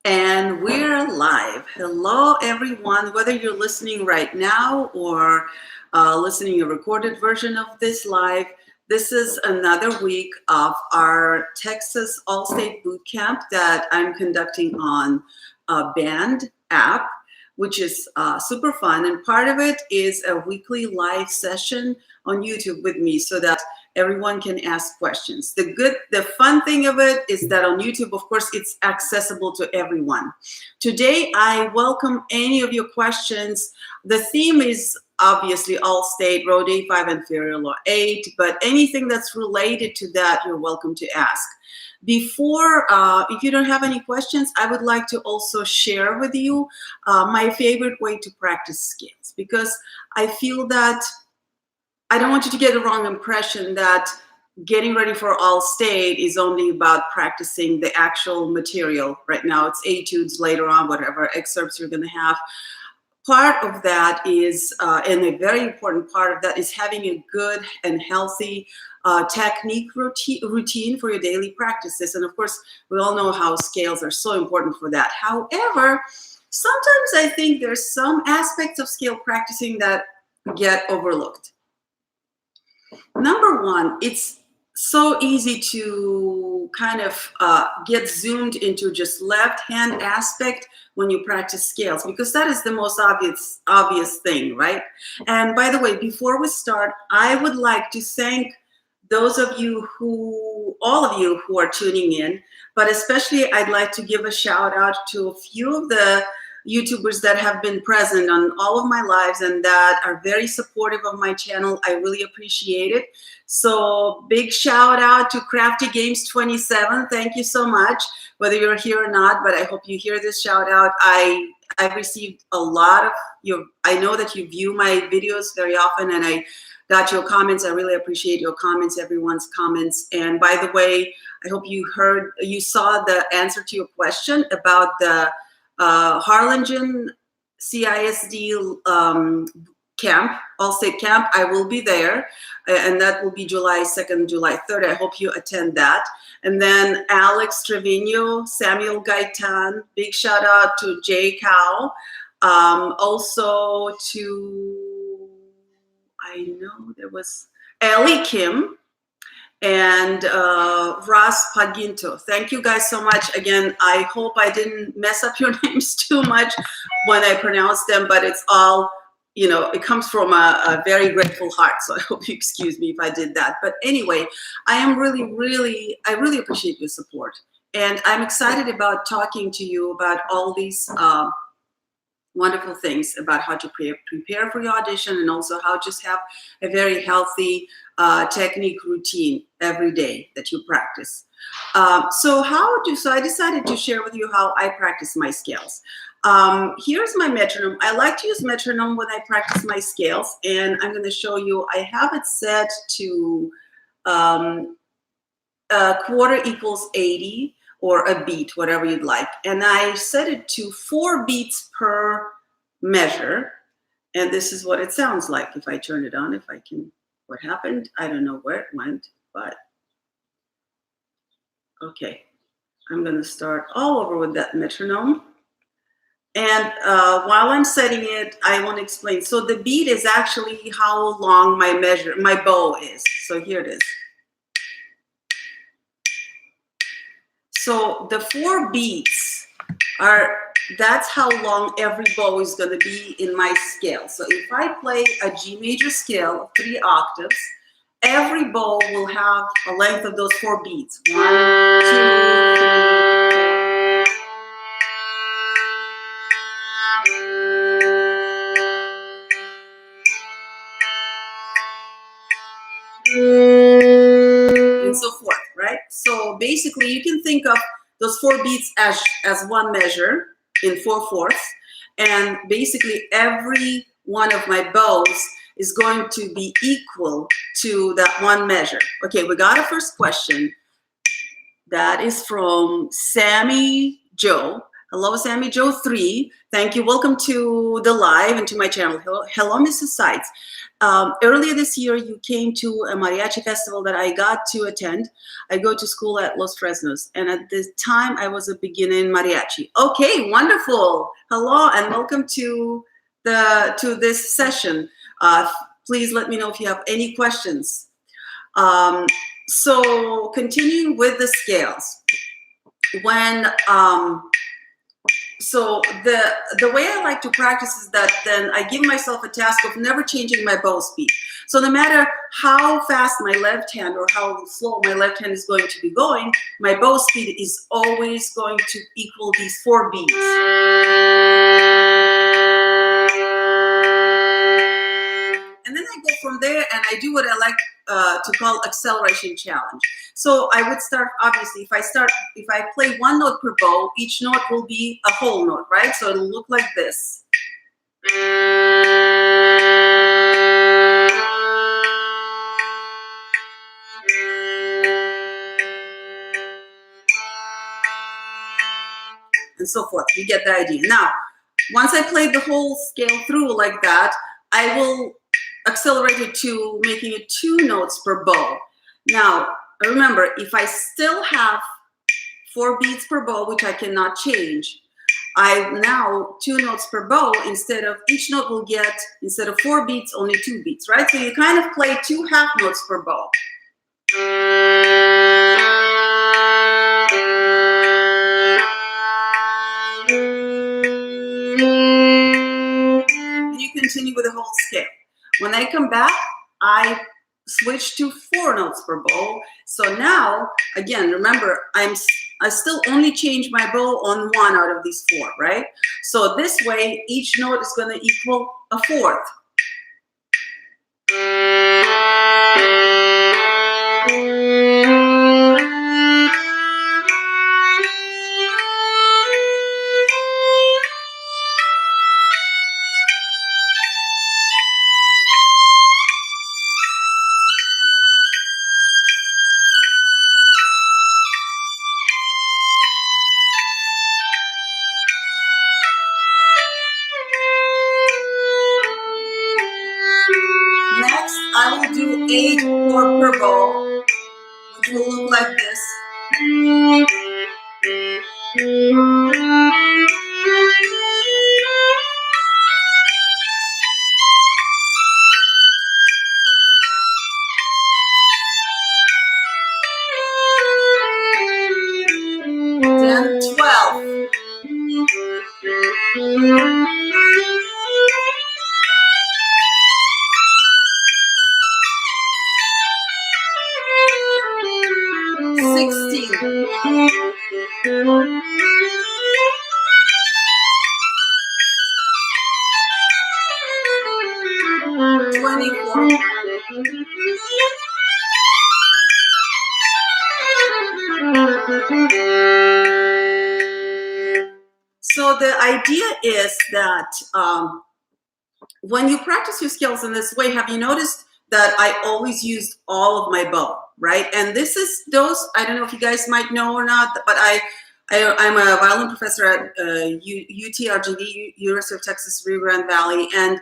And we're live. Hello, everyone. Whether you're listening right now or listening a recorded version of this live, this is another week of our Texas All-State Boot Camp that I'm conducting on a band app, which is super fun. And part of it is a weekly live session on YouTube with me so that everyone can ask questions. The fun thing of it is that on YouTube, of course, it's accessible to everyone. Today, I welcome any of your questions. The theme is obviously All-State Rode 5 and Fiorillo 8, but anything that's related to that, you're welcome to ask. Before, if you don't have any questions, I would like to also share with you my favorite way to practice scales, because I feel that I don't want you to get the wrong impression that getting ready for All-State is only about practicing the actual material. Right now, it's etudes, later on, whatever excerpts you're going to have. Part of that is, and a very important part of that is having a good and healthy technique routine for your daily practices. And of course, we all know how scales are so important for that. However, sometimes I think there's some aspects of scale practicing that get overlooked. Number one, it's so easy to kind of get zoomed into just left hand aspect when you practice scales, because that is the most obvious thing, right? And by the way, before we start, I would like to thank those of you all of you who are tuning in, but especially I'd like to give a shout out to a few of the YouTubers that have been present on all of my lives and that are very supportive of my channel. I really appreciate it. So big shout out to Crafty Games 27. Thank you so much, whether you're here or not, but I hope you hear this shout out. I've received a lot of I know that you view my videos very often, and I got your comments. I really appreciate your comments, everyone's comments. And by the way, I hope you saw the answer to your question about the Harlingen CISD camp, All-State Camp. I will be there, and that will be July 2nd, July 3rd. I hope you attend that. And then Alex Trevino, Samuel Gaitan, big shout out to Jay Cow, also to, I know there was Ellie Kim, and Ras Paginto. Thank you guys so much. Again, I hope I didn't mess up your names too much when I pronounce them, but it's all, it comes from a very grateful heart. So I hope you excuse me if I did that. But anyway, I really appreciate your support. And I'm excited about talking to you about all these wonderful things about how to prepare for your audition, and also how to just have a very healthy technique routine every day that you practice. So I decided to share with you how I practice my scales. Here's my metronome. I like to use metronome when I practice my scales, and I'm going to show you. I have it set to a quarter equals 80, or a beat, whatever you'd like. And I set it to 4 beats per measure. And this is what it sounds like if I turn it on, if I can. What happened? I don't know where it went, but okay. I'm going to start all over with that metronome. And while I'm setting it, I want to explain. So the beat is actually how long my bow is. So here it is. So the 4 beats that's how long every bow is going to be in my scale. So if I play a G major scale of 3 octaves, every bow will have a length of those 4 beats. 1, 2, 3. And so forth, right? So basically you can think of those 4 beats as one measure in 4/4, and basically every one of my bows is going to be equal to that one measure. Okay, we got a first question. That is from Sammy Joe. Hello, Sammy Joe 3. Thank you. Welcome to the live and to my channel. Hello, Mrs. Sides. Earlier this year, you came to a mariachi festival that I got to attend. I go to school at Los Fresnos, and at this time, I was a beginner in mariachi. Okay, wonderful. Hello, and welcome to this session. Please let me know if you have any questions. So continuing with the scales. So the way I like to practice is that then I give myself a task of never changing my bow speed. So no matter how fast my left hand or how slow my left hand is going to be going, my bow speed is always going to equal these 4 beats. And then I go from there and I do what I like to call acceleration challenge. So I would start, obviously, if I play 1 note per bow, each note will be a whole note, right? So it'll look like this. And so forth. You get the idea. Now, once I play the whole scale through like that, I will accelerate it to making it 2 notes per bow. Now, remember, if I still have 4 beats per bow, which I cannot change, I now 2 notes per bow instead of, each note will get, instead of 4 beats, only 2 beats, right? So you kind of play 2 half notes per bow. And you continue with the whole scale. When I come back, I switch to 4 notes per bow. So now, again, remember, I still only change my bow on 1 out of these 4, right? So this way, each note is going to equal a 4th. Next, I will do 8 4 per bow, which will look like this. Then 12. So the idea is that when you practice your scales in this way, have you noticed that I always used all of my bow, right? And this is those, I don't know if you guys might know or not, but I'm a violin professor at UTRGV, University of Texas, Rio Grande Valley, and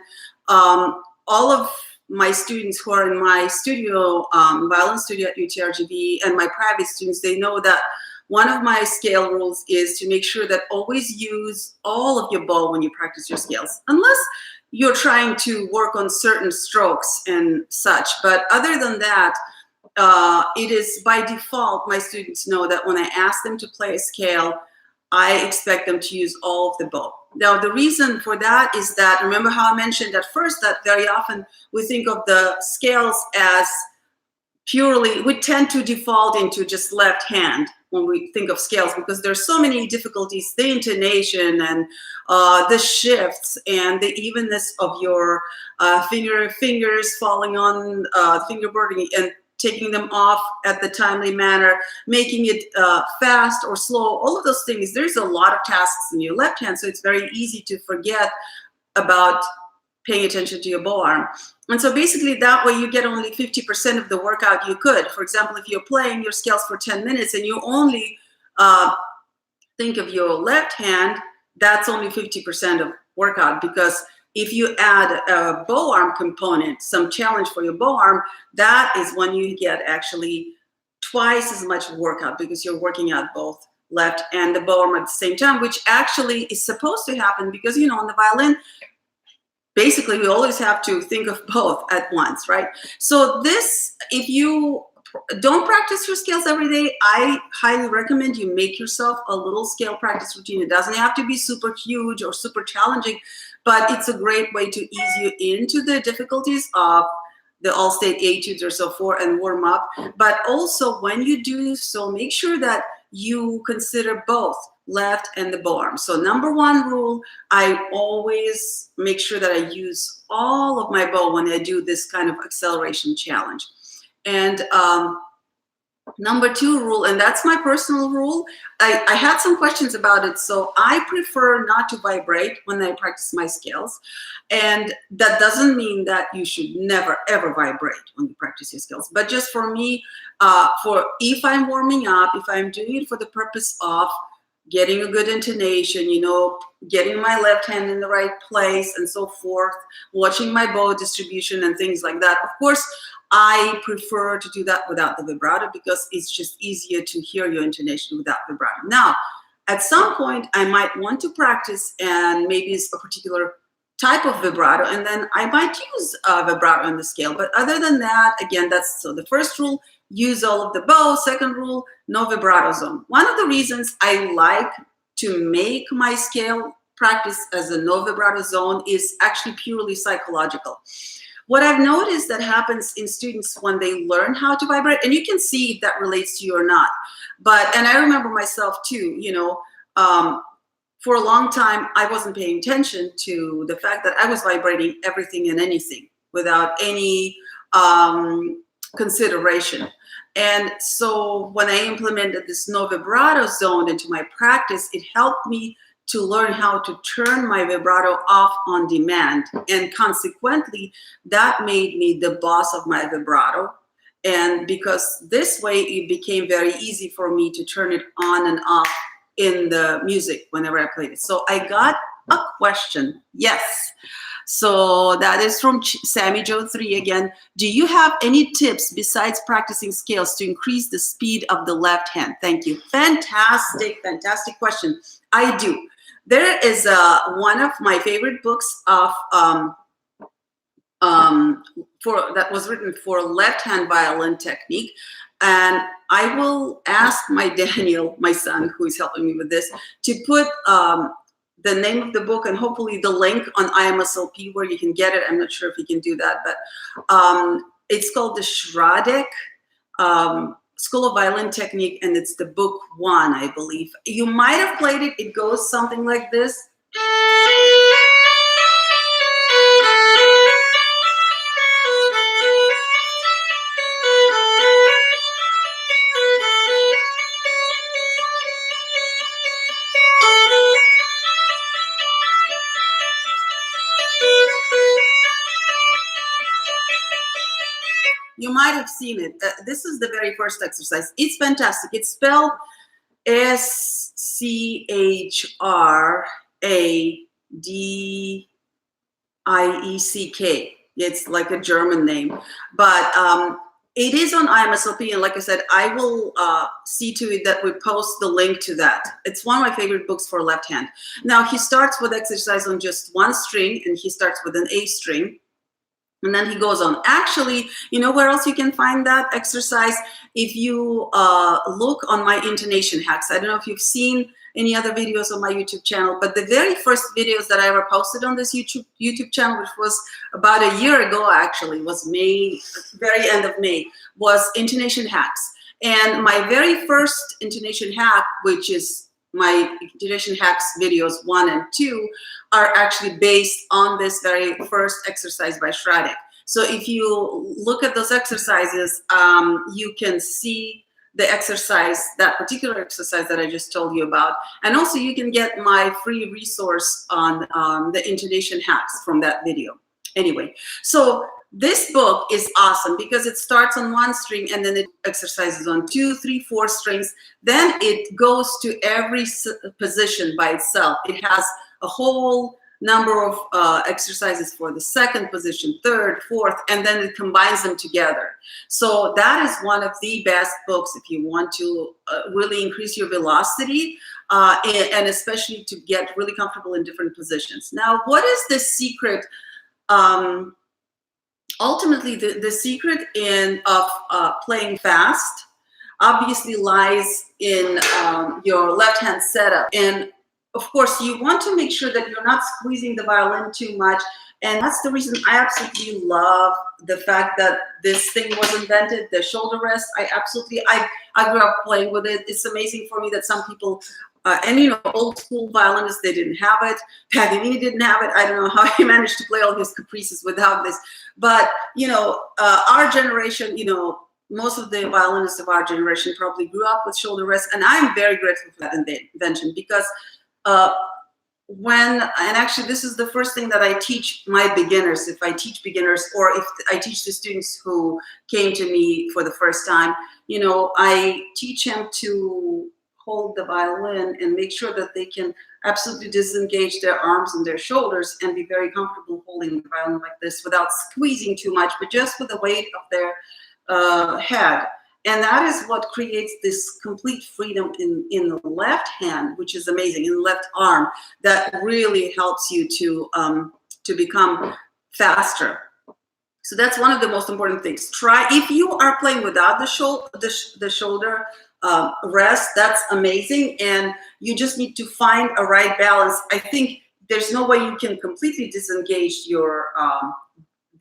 all of my students who are in my studio, violin studio at UTRGV, and my private students, they know that one of my scale rules is to make sure that always use all of your bow when you practice your scales, unless you're trying to work on certain strokes and such. But other than that, it is by default, my students know that when I ask them to play a scale, I expect them to use all of the bow. Now, the reason for that is that, remember how I mentioned at first that very often we think of the scales as purely, we tend to default into just left hand when we think of scales, because there's so many difficulties, the intonation and the shifts and the evenness of your fingers falling on fingerboarding and taking them off at the timely manner, making it fast or slow, all of those things. There's a lot of tasks in your left hand, so it's very easy to forget about paying attention to your bow arm. And so basically that way you get only 50% of the workout you could. For example, if you're playing your scales for 10 minutes and you only think of your left hand, that's only 50% of workout, because if you add a bow arm component, some challenge for your bow arm, that is when you get actually twice as much workout, because you're working out both left and the bow arm at the same time, which actually is supposed to happen because, you know, on the violin, basically we always have to think of both at once, right? So this, if you don't practice your scales every day, I highly recommend you make yourself a little scale practice routine. It doesn't have to be super huge or super challenging, but it's a great way to ease you into the difficulties of the All-State Etudes or so forth and warm up. But also when you do so, make sure that you consider both left and the bow arm. So number one rule, I always make sure that I use all of my bow when I do this kind of acceleration challenge. And number two rule, and that's my personal rule, I had some questions about it, so I prefer not to vibrate when I practice my scales. And that doesn't mean that you should never ever vibrate when you practice your scales, but just for me, for if I'm warming up, if I'm doing it for the purpose of getting a good intonation, you know, getting my left hand in the right place and so forth, watching my bow distribution and things like that. Of course, I prefer to do that without the vibrato because it's just easier to hear your intonation without vibrato. Now, at some point, I might want to practice, and maybe it's a particular type of vibrato, and then I might use vibrato on the scale. But other than that, again, that's so the first rule, use all of the bow. Second rule, no vibrato zone. One of the reasons I like to make my scale practice as a no vibrato zone is actually purely psychological. What I've noticed that happens in students when they learn how to vibrate, and you can see if that relates to you or not, but, and I remember myself too, you know, for a long time, I wasn't paying attention to the fact that I was vibrating everything and anything without any consideration. And so when I implemented this no vibrato zone into my practice, it helped me to learn how to turn my vibrato off on demand. And consequently, that made me the boss of my vibrato. And because this way, it became very easy for me to turn it on and off in the music whenever I played it. So I got a question. Yes. So that is from Sammy Joe 3 again. Do you have any tips besides practicing scales to increase the speed of the left hand? Thank you. Fantastic, fantastic question. I do. There is one of my favorite books of that was written for left-hand violin technique, and I will ask my Daniel, my son, who is helping me with this, to put the name of the book and hopefully the link on IMSLP where you can get it. I'm not sure if you can do that, but it's called the Schradek School of Violin Technique, and it's the book 1, I believe. You might have played it. It goes something like this. You might have seen it. This is the very first exercise. It's fantastic. It's spelled Schradek. It's like a German name, but it is on IMSLP. And like I said, I will see to it that we post the link to that. It's one of my favorite books for left hand. Now, he starts with exercise on just one string, and he starts with an A string. And then he goes on. Actually, you know where else you can find that exercise? If you look on my intonation hacks. I don't know if you've seen any other videos on my YouTube channel, but the very first videos that I ever posted on this YouTube channel, which was about a year ago, actually, was May, very end of May, was intonation hacks. And my very first intonation hack, which is my intonation hacks videos 1 and 2, are actually based on this very first exercise by Schradek. So if you look at those exercises, you can see the exercise, that particular exercise that I just told you about. And also you can get my free resource on the intonation hacks from that video. Anyway, so this book is awesome because it starts on one string and then it exercises on 2, 3, 4 strings. Then it goes to every position by itself. It has a whole number of exercises for the second position, third, fourth, and then it combines them together. So that is one of the best books if you want to really increase your velocity and especially to get really comfortable in different positions. Now, what is the secret? Ultimately, the secret of playing fast obviously lies in your left hand setup. And of course, you want to make sure that you're not squeezing the violin too much. And that's the reason I absolutely love the fact that this thing was invented, the shoulder rest. I grew up playing with it. It's amazing for me that some people, and you know, old school violinists, they didn't have it. Paganini didn't have it. I don't know how he managed to play all his caprices without this. But, you know, our generation, you know, most of the violinists of our generation probably grew up with shoulder rest. And I'm very grateful for that invention because and actually this is the first thing that I teach my beginners, if I teach beginners or if I teach the students who came to me for the first time, you know, I teach them to hold the violin and make sure that they can absolutely disengage their arms and their shoulders and be very comfortable holding the violin like this without squeezing too much, but just with the weight of their head. And that is what creates this complete freedom in the left hand, which is amazing, in the left arm, that really helps you to become faster. So that's one of the most important things. Try, if you are playing without the shoulder rest, that's amazing. And you just need to find a right balance. I think there's no way you can completely disengage your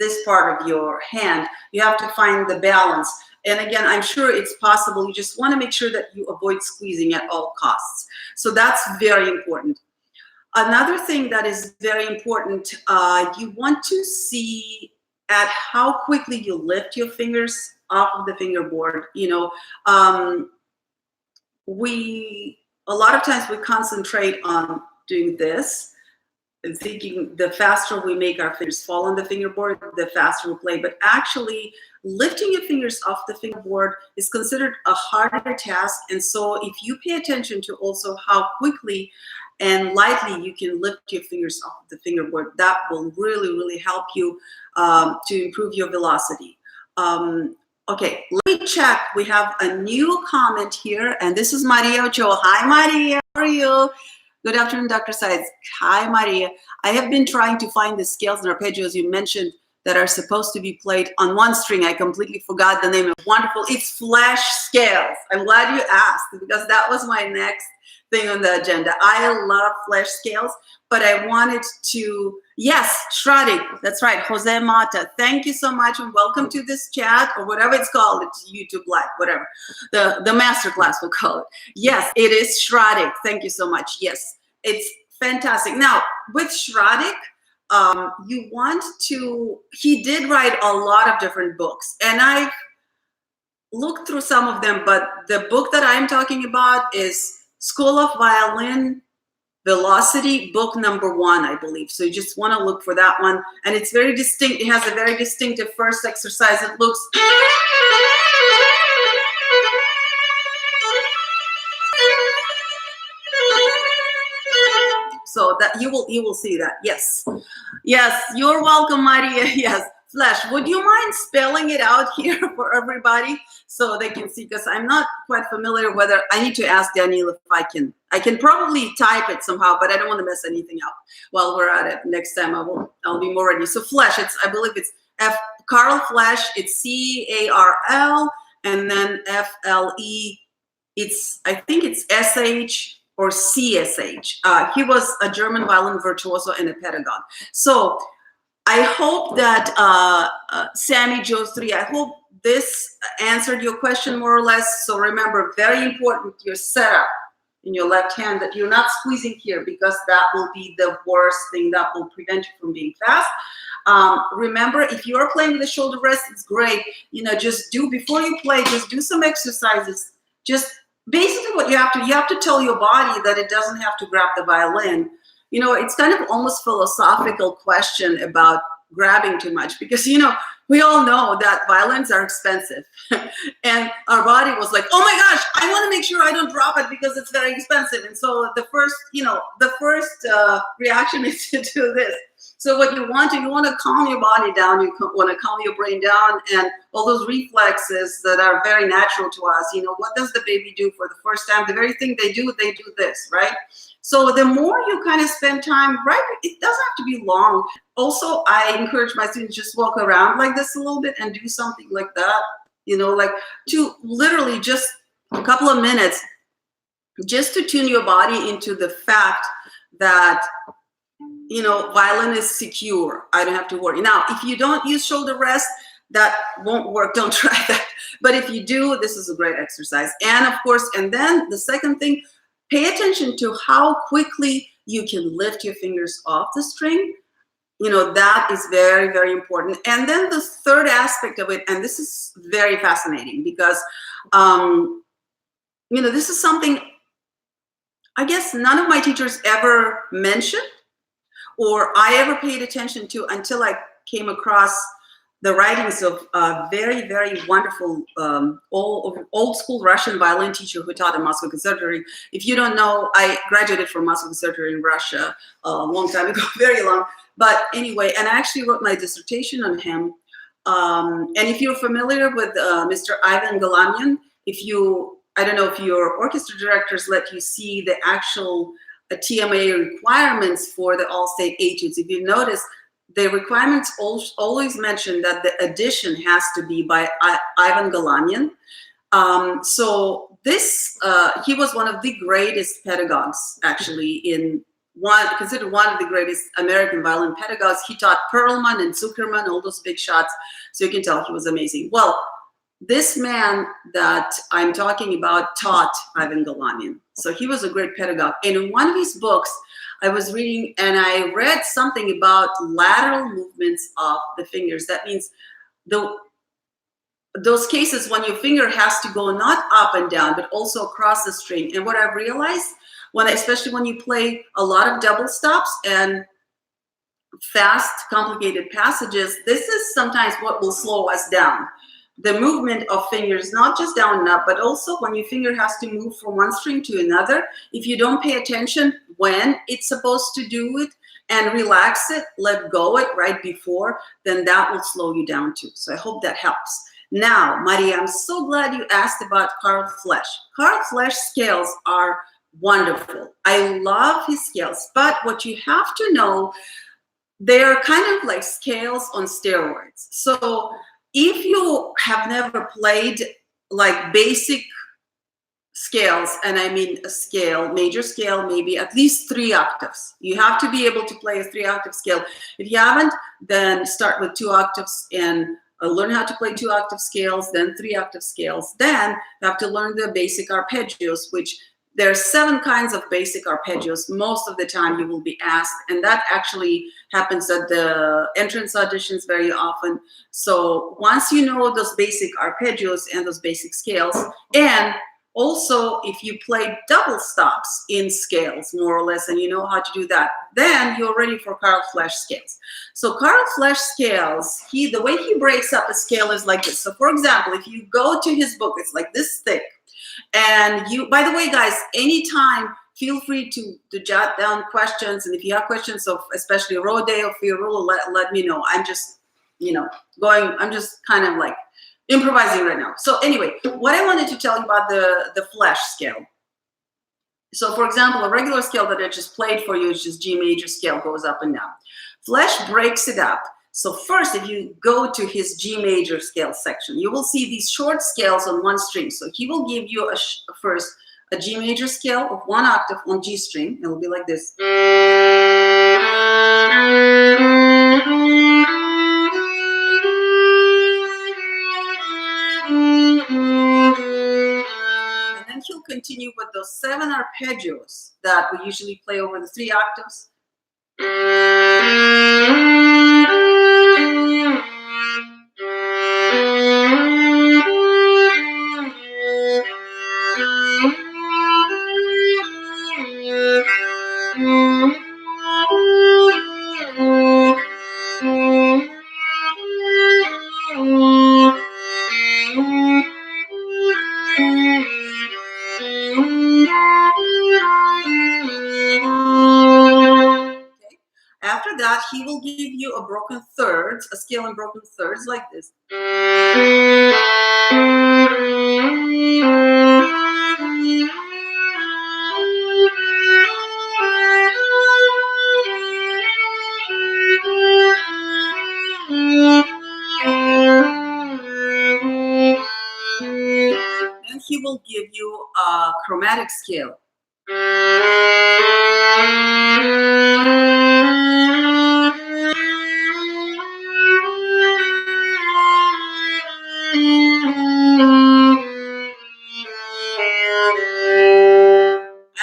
this part of your hand. You have to find the balance. And again, I'm sure it's possible. You just want to make sure that you avoid squeezing at all costs. So that's very important. Another thing that is very important, you want to see at how quickly you lift your fingers off of the fingerboard. You know, a lot of times we concentrate on doing this, thinking the faster we make our fingers fall on the fingerboard, the faster we play. But actually, lifting your fingers off the fingerboard is considered a harder task. And so if you pay attention to also how quickly and lightly you can lift your fingers off the fingerboard, that will really, really help you to improve your velocity. Okay, let me check. We have a new comment here, and this is Maria Ochoa. Hi, Maria. How are you? Good afternoon, Dr. Sides. Hi, Maria. I have been trying to find the scales and arpeggios you mentioned that are supposed to be played on one string. I completely forgot the name. Wonderful. It's flash scales. I'm glad you asked because that was my next thing on the agenda. I love flash scales, but I wanted to, yes, Shradik, that's right, Jose Mata. Thank you so much and welcome to this chat or whatever it's called. It's YouTube Live, whatever. The masterclass we'll call it. Yes, it is Shradik. Thank you so much. Yes, it's fantastic. Now, with Shradik, you want to, he did write a lot of different books and I've looked through some of them, but the book that I'm talking about is School of Violin Velocity, book number 1, I believe. So you just want to look for that one. And it's very distinct. It has a very distinctive first exercise. It looks so that you will see that. Yes. Yes, you're welcome, Maria. Yes. Flash, would you mind spelling it out here for everybody so they can see? Because I'm not quite familiar whether I need to ask Daniel if I can probably type it somehow, but I don't want to mess anything up while we're at it. Next time I'll be more ready. So Flash, I believe it's Carl Flash, it's C-A-R-L and then F-L-E. I think it's S-H or C-S-H. He was a German violin virtuoso and a pedagogue. So I hope that Sammy Joe 3, I hope this answered your question more or less. So remember, very important, your setup in your left hand, that you're not squeezing here because that will be the worst thing that will prevent you from being fast. Remember, if you're playing with the shoulder rest, it's great. You know, just before you play, just do some exercises. Just basically what you have to tell your body that it doesn't have to grab the violin. You know, it's kind of almost philosophical question about grabbing too much because, you know, we all know that violins are expensive. And our body was like, oh my gosh, I want to make sure I don't drop it because it's very expensive. And so the first reaction is to do this. So what you want to calm your body down, you want to calm your brain down, and all those reflexes that are very natural to us. What does the baby do for the first time? The very thing they do this, right? So the more you kind of spend time, right, it doesn't have to be long. Also, I encourage my students just walk around like this a little bit and do something like that, like to literally just a couple of minutes, just to tune your body into the fact that violin is secure. I don't have to worry. Now, if you don't use shoulder rest, that won't work. Don't try that. But if you do, this is a great exercise. And of course, and then the second thing, pay attention to how quickly you can lift your fingers off the string. That is very, very important. And then the third aspect of it, and this is very fascinating because, this is something I guess none of my teachers ever mentioned or I ever paid attention to until I came across the writings of a very, very wonderful old school Russian violin teacher who taught in Moscow Conservatory. If you don't know, I graduated from Moscow Conservatory in Russia a long time ago, very long. But anyway, and I actually wrote my dissertation on him. And if you're familiar with Mr. Ivan Galamian, I don't know if your orchestra directors let you see the actual TMA requirements for the All-State Etudes. If you notice, the requirements always mention that the addition has to be by Ivan Galamian. So this, he was one of the greatest pedagogues, actually, considered one of the greatest American violin pedagogues. He taught Perlman and Zuckerman, all those big shots. So you can tell he was amazing. Well, this man that I'm talking about taught Ivan Galamian. So he was a great pedagogue. And in one of his books, I was reading and I read something about lateral movements of the fingers. That means those cases when your finger has to go not up and down, but also across the string. And what I've realized, especially when you play a lot of double stops and fast, complicated passages, this is sometimes what will slow us down. The movement of fingers, not just down and up, but also when your finger has to move from one string to another. If you don't pay attention when it's supposed to do it and relax it, let go it right before, then that will slow you down too. So I hope that helps. Now, Maria, I'm so glad you asked about Carl Flesch. Carl Flesch scales are wonderful. I love his scales, but what you have to know, they're kind of like scales on steroids. So if you have never played like basic scales, and I mean a scale, major scale, maybe at least 3 octaves. You have to be able to play a 3-octave scale. If you haven't, then start with 2 octaves and learn how to play 2-octave scales, then 3-octave scales. Then you have to learn the basic arpeggios, which there are 7 kinds of basic arpeggios. Most of the time you will be asked, and that actually happens at the entrance auditions very often. So once you know those basic arpeggios and those basic scales, and also if you play double stops in scales, more or less, and you know how to do that, then you're ready for Carl Flesch scales. So Carl Flesch scales, the way he breaks up a scale is like this. So for example, if you go to his book, it's like this thick. And by the way, guys, anytime, feel free to jot down questions. And if you have questions of especially Rode or Fiorillo, let me know. I'm just, I'm just kind of like improvising right now. So anyway, what I wanted to tell you about the Flesch scale. So for example, a regular scale that I just played for you is just G major scale, goes up and down. Flesch breaks it up. So first, if you go to his G major scale section, you will see these short scales on one string. So he will give you first a G major scale of 1 octave on G string. It will be like this. And then he'll continue with those 7 arpeggios that we usually play over the 3 octaves. that, he will give you a broken thirds, a scale in broken thirds like this. And he will give you a chromatic scale.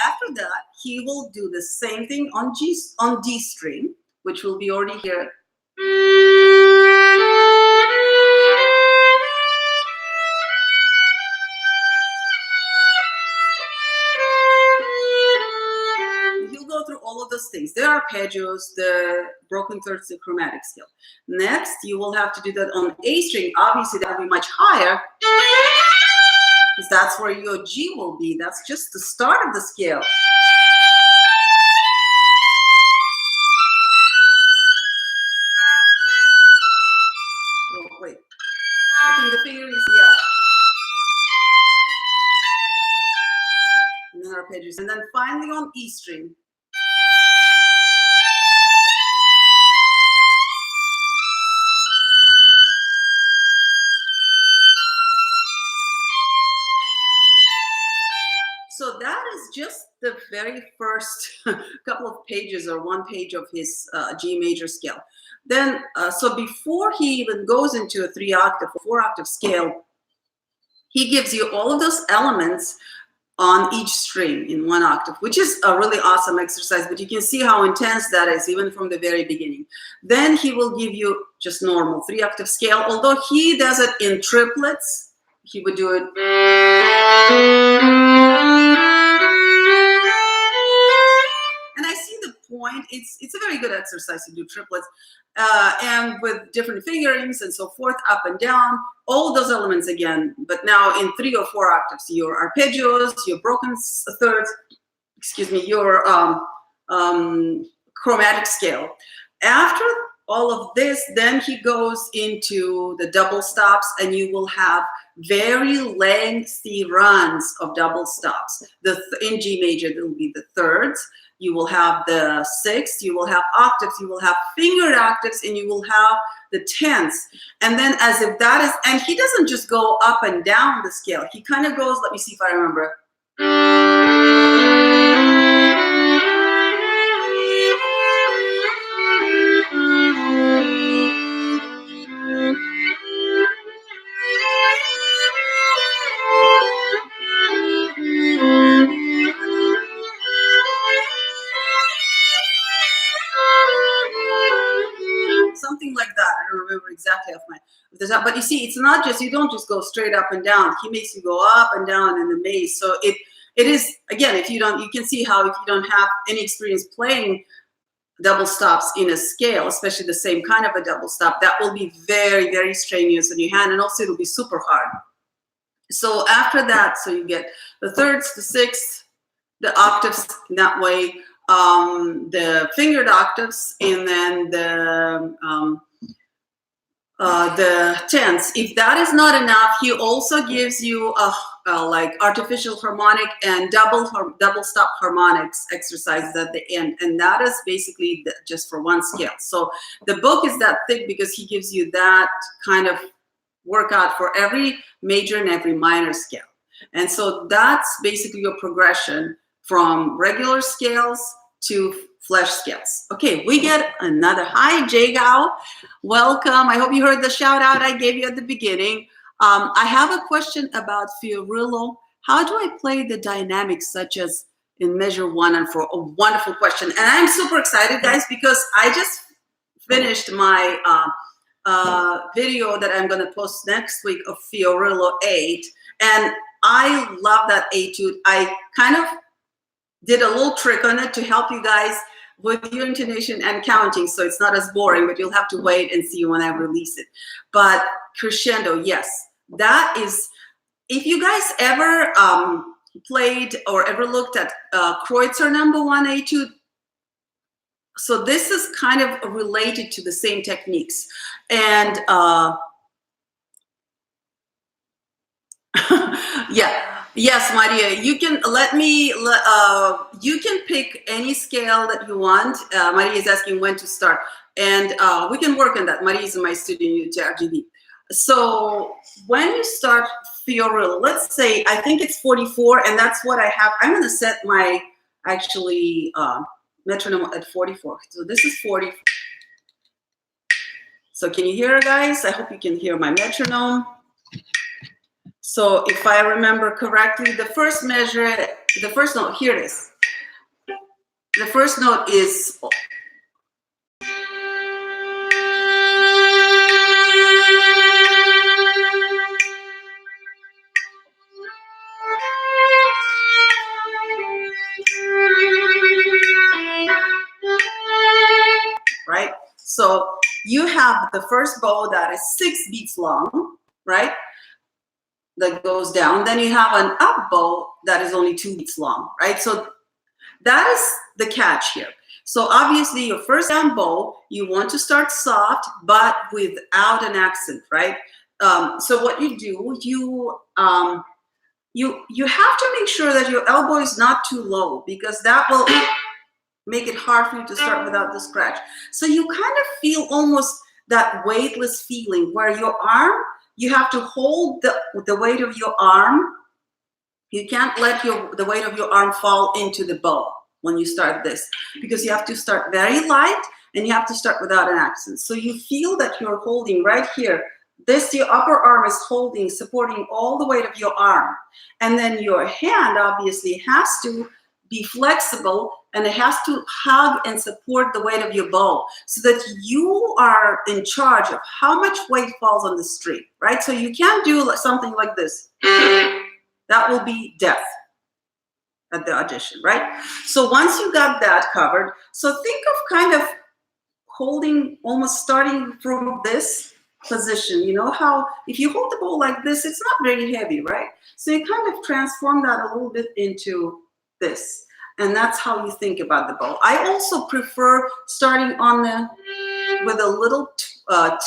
After that, he will do the same thing on D string, which will be already here. He'll go through all of those things. There are arpeggios, the broken thirds, the chromatic scale. Next, you will have to do that on A string. Obviously, that will be much higher, because that's where your G will be. That's just the start of the scale. Oh, wait. I think the finger is, yeah. And then arpeggios. And then finally on E string. So that is just the very first couple of pages or one page of his G major scale. Then, so before he even goes into a 3-octave or 4-octave scale, he gives you all of those elements on each string in 1 octave, which is a really awesome exercise, but you can see how intense that is even from the very beginning. Then he will give you just normal 3-octave scale, although he does it in triplets. He would do it. And I see the point. It's a very good exercise to do triplets, and with different fingerings and so forth, up and down, all those elements again, but now in 3 or 4 octaves, your arpeggios, your broken thirds, excuse me, your chromatic scale. After all of this, then he goes into the double stops, and you will have very lengthy runs of double stops. In G major, there will be the thirds, you will have the sixths, you will have octaves, you will have fingered octaves, and you will have the tenths. And then as if that is, and he doesn't just go up and down the scale. He kind of goes, let me see if I remember. Something like that. I don't remember exactly off the top, but you see, it's not just, you don't just go straight up and down. He makes you go up and down in the maze. So it is, again, if you don't, you can see how if you don't have any experience playing double stops in a scale, especially the same kind of a double stop, that will be very, very strenuous on your hand, and also it'll be super hard. So after that, so you get the thirds, the sixths, the octaves in that way, the fingered octaves, and then the tenths. If that is not enough, he also gives you a like artificial harmonic and double stop harmonics exercises at the end, and that is basically just for one scale. So the book is that thick because he gives you that kind of workout for every major and every minor scale. And so that's basically your progression from regular scales to flesh scales. Okay, we get another. Hi, Jagao. Welcome. I hope you heard the shout out I gave you at the beginning. I have a question about Fiorillo. How do I play the dynamics such as in measure 1 and 4? A wonderful question. And I'm super excited, guys, because I just finished my video that I'm going to post next week of Fiorillo 8. And I love that etude. I kind of did a little trick on it to help you guys with your intonation and counting, so it's not as boring, but you'll have to wait and see when I release it. But crescendo, yes, that is, if you guys ever played or ever looked at Kreutzer #1 etude, So this is kind of related to the same techniques. And yeah, yes, Maria, you can you can pick any scale that you want. Maria is asking when to start, and we can work on that. Maria is my student at RGB. So when you start Fiorillo, let's say, I think it's 44, and that's what I have. I'm going to set my actually metronome at 44. So this is 40. So can you hear, guys? I hope you can hear my metronome. So if I remember correctly, the first measure, the first note, here it is. The first note is right? So you have the first bow that is 6 beats long, right? That goes down. Then you have an up bow that is only 2 beats long, right? So that is the catch here. So obviously your first down bow, you want to start soft, but without an accent, right? So what you do, you have to make sure that your elbow is not too low, because that will make it hard for you to start without the scratch. So you kind of feel almost that weightless feeling where your arm, you have to hold the weight of your arm. You can't let the weight of your arm fall into the bow when you start this, because you have to start very light and you have to start without an accent. So you feel that you're holding right here. Your upper arm is holding, supporting all the weight of your arm. And then your hand obviously has to be flexible, and it has to hug and support the weight of your bow, so that you are in charge of how much weight falls on the string, right? So you can't do something like this. That will be death at the audition, right? So once you got that covered, so think of kind of holding, almost starting from this position. You know how if you hold the bow like this, it's not very heavy, right? So you kind of transform that a little bit into this, and that's how you think about the bow. I also prefer starting with a little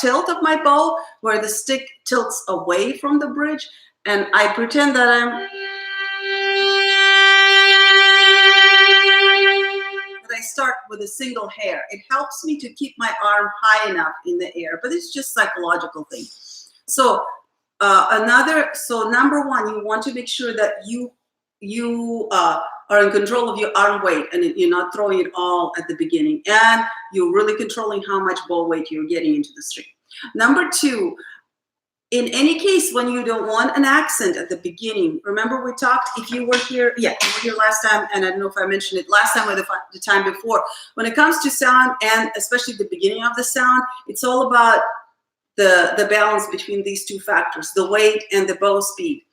tilt of my bow, where the stick tilts away from the bridge, and I pretend that I start with a single hair. It helps me to keep my arm high enough in the air, but it's just psychological thing. So number one, you want to make sure that you are in control of your arm weight, and you're not throwing it all at the beginning, and you're really controlling how much bow weight you're getting into the string. Number two, in any case, when you don't want an accent at the beginning, remember we talked, if you were here, yeah, you were here last time, and I don't know if I mentioned it last time or the time before, when it comes to sound, and especially the beginning of the sound, it's all about the balance between these two factors, the weight and the bow speed.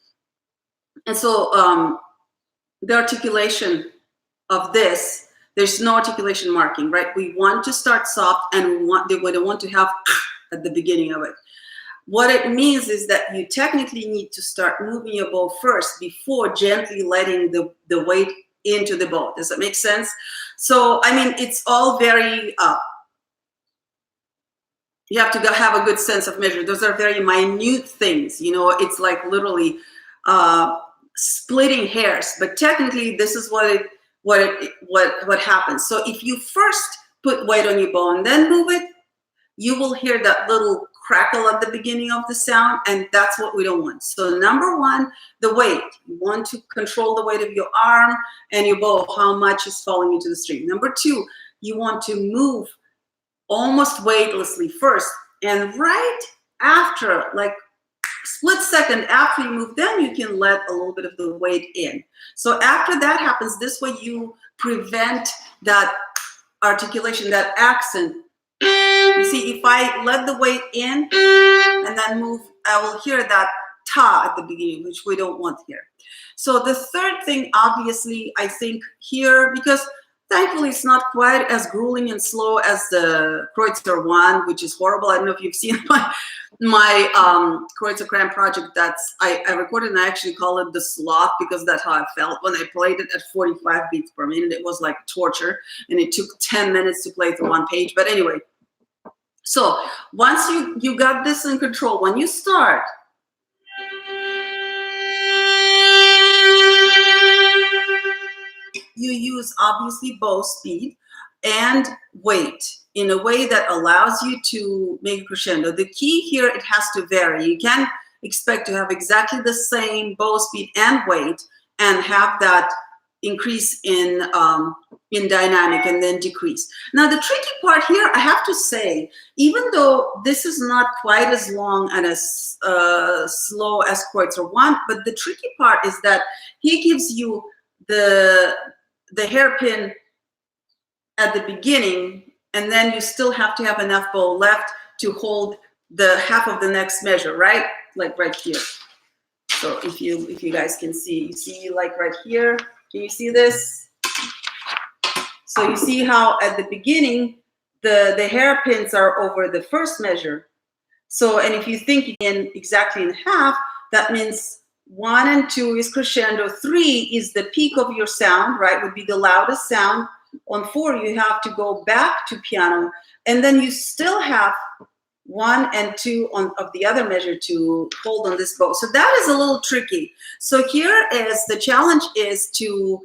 And so the articulation of this, there's no articulation marking, right? We want to start soft, and we don't want to have at the beginning of it. What it means is that you technically need to start moving your bow first before gently letting the weight into the bow. Does that make sense? So, I mean, it's all very, you have to have a good sense of measure. Those are very minute things, you know, it's like literally splitting hairs, but technically this is what happens. So if you first put weight on your bow and then move it, you will hear that little crackle at the beginning of the sound, and that's what we don't want. So number one, the weight. You want to control the weight of your arm and your bow, how much is falling into the string. Number two, you want to move almost weightlessly first, and right after, like split second after you move, then you can let a little bit of the weight in. So after that happens, this way you prevent that articulation, that accent. You see, if I let the weight in and then move, I will hear that ta at the beginning, which we don't want here. So the third thing, obviously, I think here, because Thankfully, it's not quite as grueling and slow as the Kreutzer one, which is horrible. I don't know if you've seen my Kreutzer Cram project. I recorded, and I actually call it the sloth because that's how I felt when I played it at 45 beats per minute. It was like torture, and it took 10 minutes to play through one page. But anyway, so once you got this in control, when you start, you use obviously bow speed and weight in a way that allows you to make a crescendo. The key here, it has to vary. You can't expect to have exactly the same bow speed and weight and have that increase in dynamic and then decrease. Now the tricky part here, I have to say, even though this is not quite as long and as slow as Kreutzer 1, but the tricky part is that he gives you the hairpin at the beginning, and then you still have to have enough bow left to hold the half of the next measure, right? Like right here. So if you guys can see, you see like right here, can you see this? So you see how at the beginning, the hairpins are over the first measure. So, and if you think exactly in half, that means 1 and 2 is crescendo, 3 is the peak of your sound, right? Would be the loudest sound. On 4, you have to go back to piano, and then you still have 1 and 2 of the other measure to hold on this bow. So that is a little tricky. So here is the challenge is to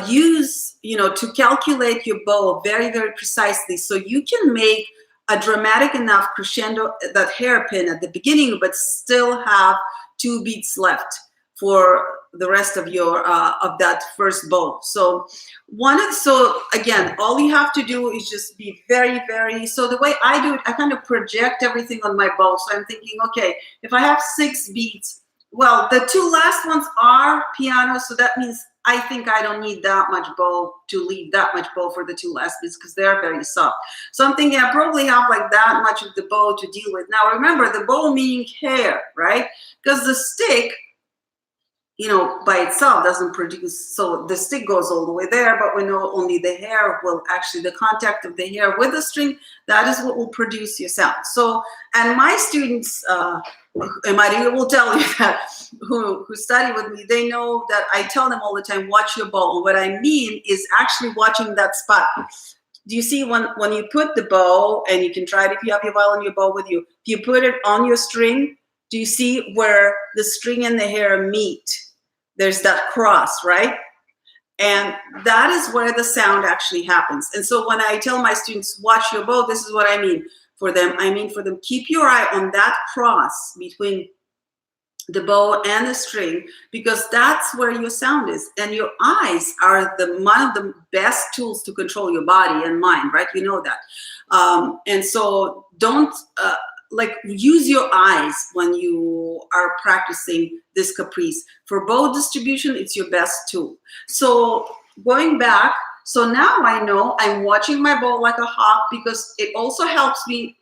use, to calculate your bow very, very precisely so you can make a dramatic enough crescendo, that hairpin at the beginning, but still have 2 beats left for the rest of your of that first bow. So again, all you have to do is just be very, very, so the way I do it, I kind of project everything on my bow. So I'm thinking, okay, if I have 6 beats, well, the 2 last ones are piano, so that means I think I don't need that much bow to lead that much bow for the 2 last beats because they're very soft. So I'm thinking I probably have like that much of the bow to deal with. Now remember, the bow meaning hair, right? Because the stick, by itself doesn't produce, so the stick goes all the way there, but we know only the hair will actually, the contact of the hair with the string, that is what will produce your sound. So, and my students, and Maria will tell you that, who study with me, they know that I tell them all the time, watch your bow. And what I mean is actually watching that spot. Do you see when you put the bow, and you can try it if you have your violin, your bow with you, if you put it on your string, do you see where the string and the hair meet? There's that cross, right? And that is where the sound actually happens. And so when I tell my students, watch your bow, this is what I mean for them. I mean for them, keep your eye on that cross between the bow and the string, because that's where your sound is. And your eyes are one of the best tools to control your body and mind, right? You know that. And so don't, use your eyes when you are practicing this caprice. For bow distribution, it's your best tool. So going back, so now I know I'm watching my bow like a hawk, because it also helps me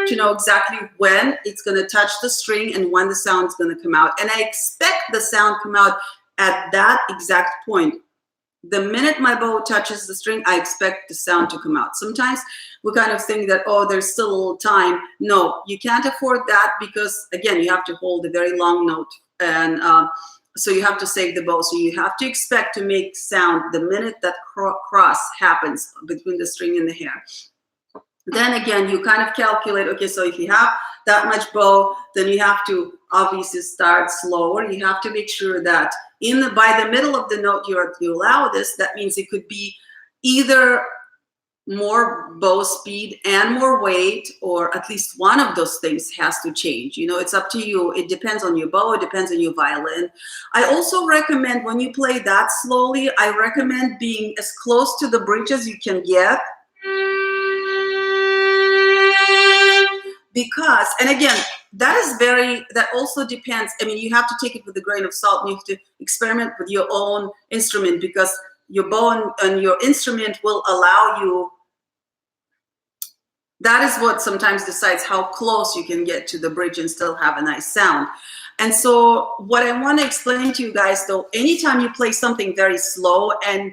to know exactly when it's going to touch the string and when the sound is going to come out. And I expect the sound come out at that exact point. The minute my bow touches the string, I expect the sound to come out. Sometimes we kind of think that, oh, there's still a little time. No, you can't afford that, because again, you have to hold a very long note. And so you have to save the bow. So you have to expect to make sound the minute that cross happens between the string and the hair. Then again, you kind of calculate, okay, so if you have that much bow, then you have to obviously start slower. You have to make sure that by the middle of the note you allow this. That means it could be either more bow speed and more weight, or at least one of those things has to change. It's up to you. It depends on your bow. It depends on your violin. I also recommend, when you play that slowly, I recommend being as close to the bridge as you can get. Because, and again, that also depends. I mean, you have to take it with a grain of salt, and you have to experiment with your own instrument, because your bow and your instrument will allow you. That is what sometimes decides how close you can get to the bridge and still have a nice sound. And so what I want to explain to you guys, though, anytime you play something very slow, and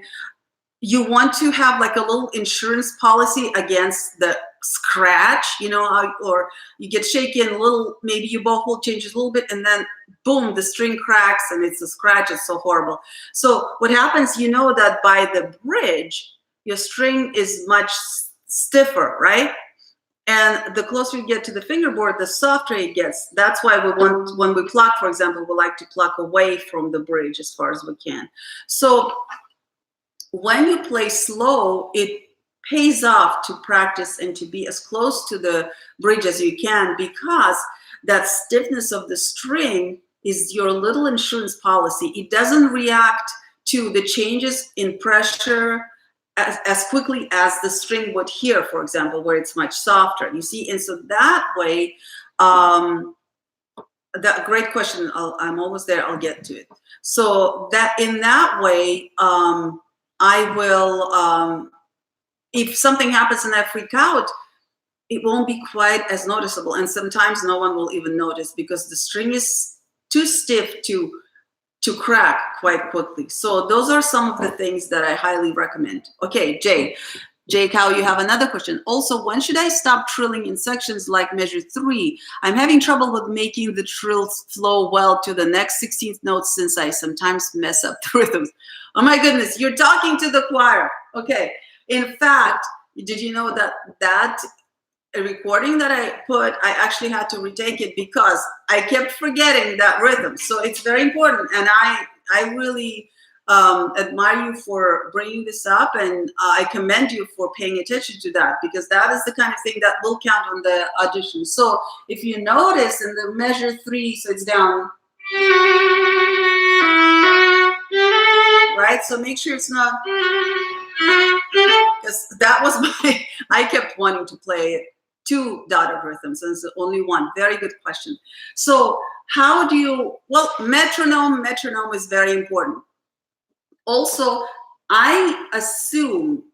you want to have like a little insurance policy against the scratch, you know, or you get shaky and a little, maybe your bow hole changes a little bit and then boom, the string cracks and it's a scratch. It's so horrible. So what happens, you know, that by the bridge, your string is much stiffer, right? And the closer you get to the fingerboard, the softer it gets. That's why we want, when we pluck, for example, we like to pluck away from the bridge as far as we can. So when you play slow, it pays off to practice and to be as close to the bridge as you can, because that stiffness of the string is your little insurance policy. It doesn't react to the changes in pressure as quickly as the string would here, for example, where it's much softer, you see. And so that way, that great question. I'm almost there. I'll get to it. So that in that way, I will, if something happens and I freak out, it won't be quite as noticeable. And sometimes no one will even notice because the string is too stiff to crack quite quickly. So those are some of the things that I highly recommend. Okay, Jake, how you have another question. Also, when should I stop trilling in sections like measure 3? I'm having trouble with making the trills flow well to the next 16th note since I sometimes mess up the rhythms. Oh my goodness, you're talking to the choir. Okay, in fact, did you know that that recording that I put, I actually had to retake it because I kept forgetting that rhythm. So it's very important. And I really admire you for bringing this up, and I commend you for paying attention to that, because that is the kind of thing that will count on the audition. So if you notice in the measure 3, so it's down, right? So make sure it's not, because that was my, I kept wanting to play 2 dotted rhythms, and it's only 1. Very good question. So how do you, well, metronome is very important. Also, I assume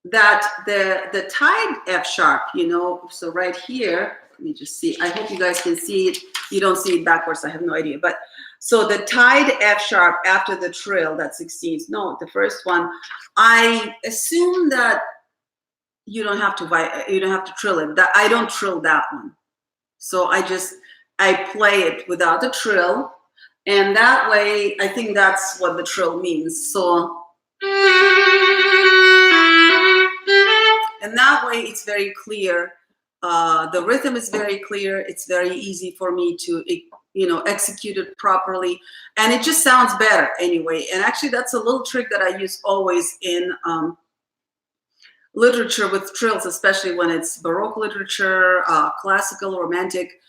that the tied F sharp, you know, so right here, let me just see, I hope you guys can see it. You don't see it backwards, I have no idea. But so the tied F sharp after the trill, that 16th note, the first one, I assume that you don't have to trill it. That I don't trill that one. So I play it without the trill. And that way, I think that's what the trill means. So, and that way it's very clear. The rhythm is very clear. It's very easy for me to, you know, execute it properly. And it just sounds better anyway. And actually that's a little trick that I use always in literature with trills, especially when it's Baroque literature, classical, romantic.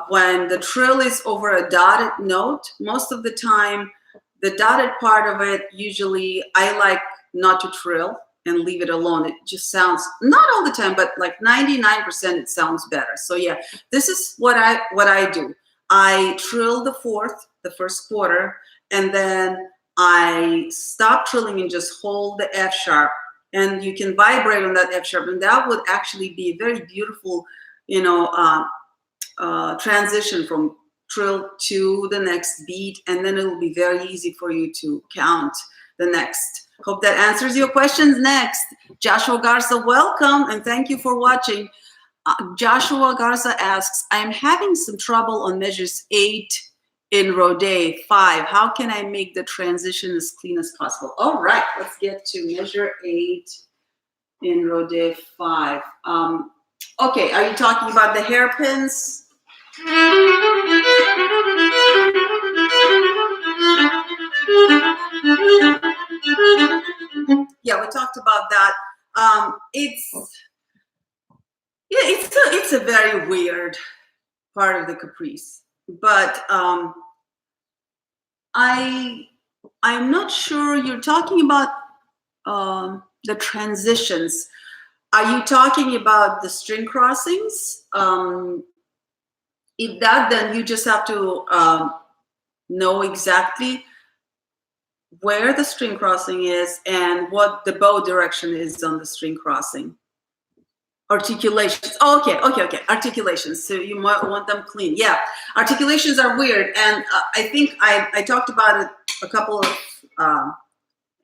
When the trill is over a dotted note, most of the time, the dotted part of it, usually I like not to trill and leave it alone. It just sounds, not all the time, but like 99% it sounds better. So yeah, this is what I do. I trill the 4th, the first quarter, and then I stop trilling and just hold the F sharp. And you can vibrate on that F sharp, and that would actually be a very beautiful, you know, transition from trill to the next beat, and then it will be very easy for you to count the next. Hope that answers your questions. Next, Joshua Garza, welcome, and thank you for watching. Joshua Garza asks, I'm having some trouble on measures 8 in Rode 5. How can I make the transition as clean as possible? All right, let's get to measure 8 in Rode 5. Okay, are you talking about the hairpins? Yeah, we talked about that. It's a very weird part of the caprice, but I'm not sure you're talking about the transitions. Are you talking about the string crossings? If that, then you just have to know exactly where the string crossing is and what the bow direction is on the string crossing. Articulations. Oh, okay. Articulations. So you might want them clean. Yeah, articulations are weird, and I think I talked about it a couple of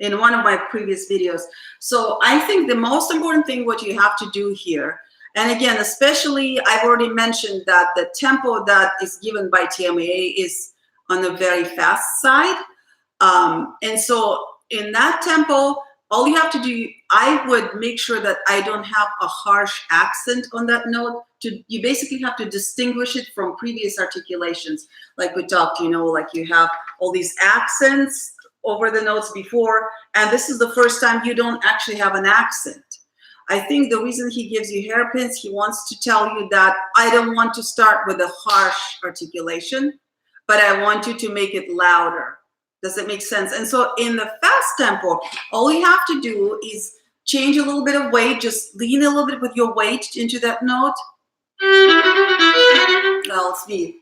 in one of my previous videos. So I think the most important thing what you have to do here, and again, especially I've already mentioned that the tempo that is given by TMAA is on the very fast side. And so in that tempo, all you have to do, I would make sure that I don't have a harsh accent on that note. You basically have to distinguish it from previous articulations. Like we talked, you know, like you have all these accents over the notes before, and this is the first time you don't actually have an accent. I think the reason he gives you hairpins, he wants to tell you that I don't want to start with a harsh articulation, but I want you to make it louder. Does it make sense? And so in the fast tempo, all you have to do is change a little bit of weight, just lean a little bit with your weight into that note. Now let's be.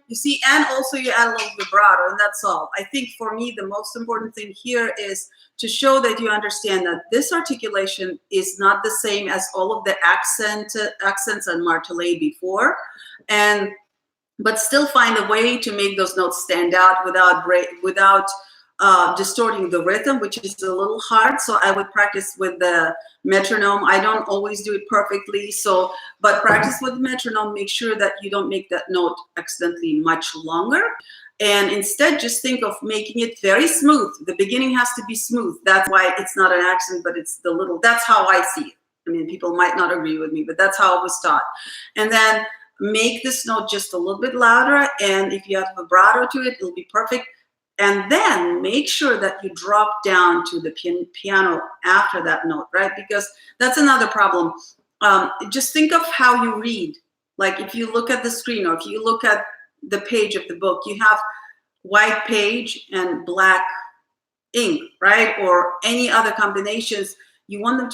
You see, and also you add a little vibrato, and that's all. I think for me, the most important thing here is to show that you understand that this articulation is not the same as all of the accents and martelé before, but still find a way to make those notes stand out without distorting the rhythm, which is a little hard. So I would practice with the metronome. I don't always do it perfectly, but practice with the metronome. Make sure that you don't make that note accidentally much longer. And instead, just think of making it very smooth. The beginning has to be smooth. That's why it's not an accent, but it's the little, that's how I see it. I mean, people might not agree with me, but that's how it was taught. And then make this note just a little bit louder. And if you have vibrato to it, it'll be perfect. And then make sure that you drop down to the piano after that note, right? Because that's another problem. Just think of how you read. Like if you look at the screen or if you look at the page of the book, you have white page and black ink, right? Or any other combinations. You want them to be